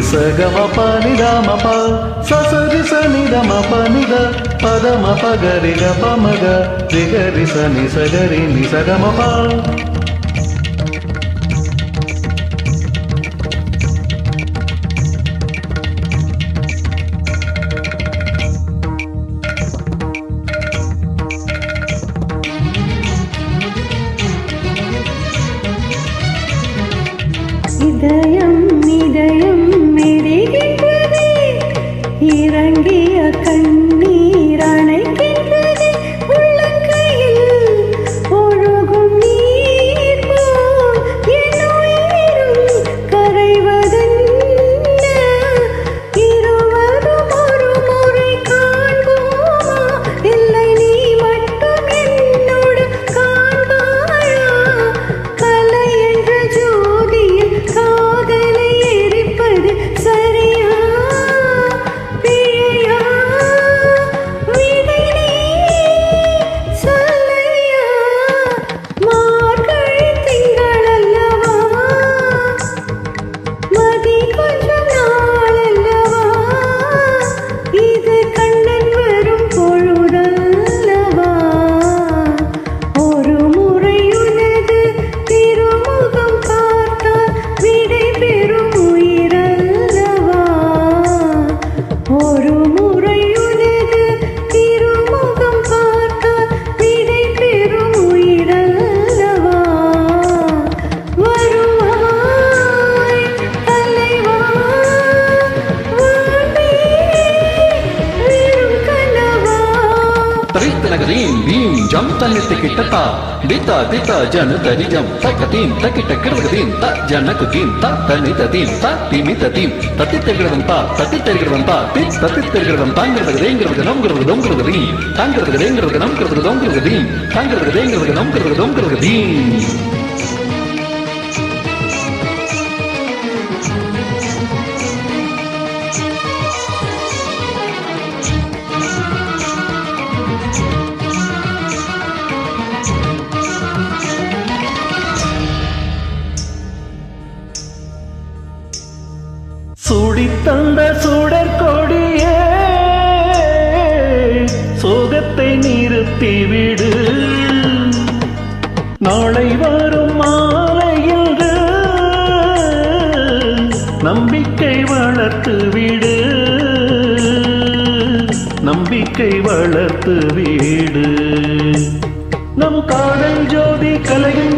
సగమ పనిదమ ప ససరి సనిదమ పనిద పదమ పగరి గపమగ రిగరి సని సగరి ని సగమ ప இதயம் இதயம் மெருகின்றதே இறங்கிய கண்ணீர் அணைக்கின்றதே உள்ளங்கையில் ஒழுகும் நீர் போல் என் உயிரும் கரைவதென்ன இருவரும் ஒரு முறை காண்போமா இல்லை நீ மட்டும் என்னோடு காண்பாயா கலை என்ற ஜோதியில் காதலை எரிப்பது சரியா பிழையா விடை நீ சொல்லையா மார்கழி திங்கள் அல்லவா மதி கொஞ்சம் நாள் அல்லவா இது கண்ணன் வரும் பொழுதல்லவா ஒரு முறை உனது திருமுகம் பார்த்தால் விடை பெறும் உயிரல்லவா ஒரு முறை உனது திருமுகம் பார்த்தால் விடை பெறும் உயிரல்லவா வருவாய் தலைவா வாழ்வே வெறும் கனவா தரித்தனகதீம் பீம் ஜம் தன்னிட்டு கிட்டத்தா தித்தா தித்தா ஜன தரிஜம் தக்கதீம் தக்கிட்ட கிடகதீம் த ஜனகுதீம் த தனிததீம் த திமிததீம் தத்தித்தெகிறதம் தா தத்தித்தெகிறதம் தா தி தத்தித்தெகிறதம் தாங்கிறதுங்கிறது நம்கிறது தொங்கிறதுதீம் தாங்கிறதுங்கிறது நம்கிறது தொங்கிறதுதீம் தாங்கிறதுங்கிறது நம்கிறது தொங்கிறதுதீம் சூடித்தந்த சுடற்கொடியே சோகத்தை நிறுத்திவிடு நாளை வரும் மாலையில் நம்பிக்கை வளர்த்து விடு நம்பிக்கை வளர்த்து வீடு நம் காதல் ஜோதி கலையும்